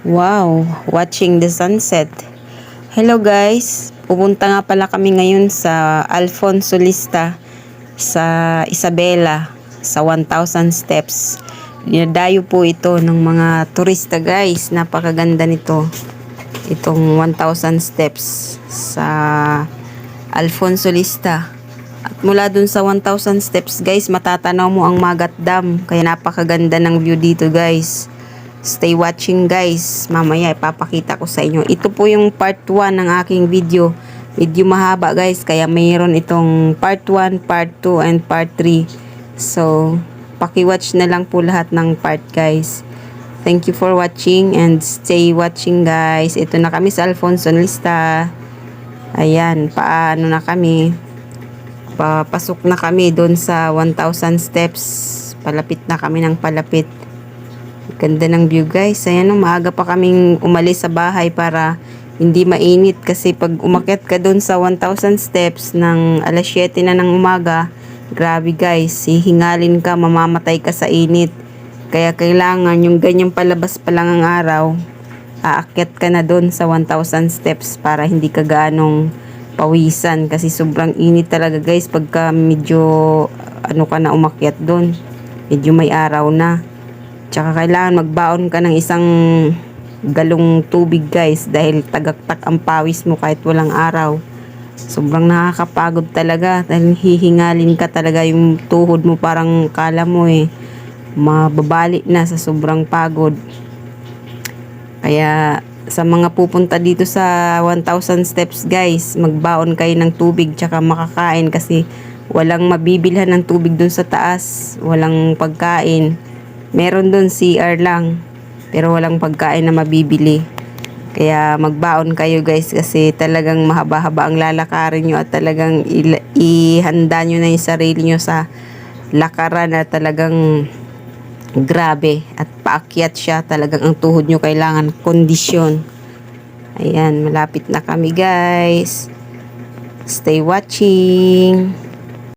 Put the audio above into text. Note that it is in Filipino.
Wow, watching the sunset. Hello guys, pupunta nga pala kami ngayon sa Alfonso Lista sa Isabela sa 1,000 steps. Dinadayo po ito ng mga turista guys. Napakaganda nito. Itong 1,000 steps sa Alfonso Lista. At mula dun sa 1,000 steps guys, matatanaw mo ang Magat Dam. Kaya napakaganda ng view dito guys. Stay watching guys. Mamaya ipapakita ko sa inyo. Ito po yung part 1 ng aking video. Medyo mahaba guys. Kaya mayroon itong part 1, part 2, and part 3. So, paki-watch na lang po lahat ng part guys. Thank you for watching and stay watching guys. Ito na kami sa Alfonso Lista. Ayan, paano na kami. Papasok na kami doon sa 1,000 steps. Palapit na kami ng palapit. Ganda ng view guys. Ayan, maaga pa kaming umalis sa bahay para hindi mainit. Kasi pag umakyat ka doon sa 1,000 steps ng alas 7 na ng umaga, grabe guys, hihingalin ka, mamamatay ka sa init. Kaya kailangan yung ganyang palabas pa lang ang araw, aakyat ka na doon sa 1,000 steps para hindi ka ganong pawisan. Kasi sobrang init talaga guys pagka medyo ano ka na umakyat doon. Medyo may araw na. Tsaka kailangan magbaon ka ng isang galong tubig guys dahil tagaktak ang pawis mo kahit walang araw. Sobrang nakakapagod talaga dahil hihingalin ka talaga, yung tuhod mo parang kala mo mababali na sa sobrang pagod. Kaya sa mga pupunta dito sa 1,000 steps guys, magbaon kayo ng tubig tsaka makakain kasi walang mabibilhan ng tubig dun sa taas, walang pagkain. Meron dun CR lang, pero walang pagkain na mabibili. Kaya magbaon kayo guys kasi talagang mahaba-haba ang lalakarin nyo at talagang ihanda nyo na yung sarili nyo sa lakaran na talagang grabe. At paakyat siya, talagang ang tuhod nyo kailangan kondisyon. Ayan, malapit na kami guys. Stay watching.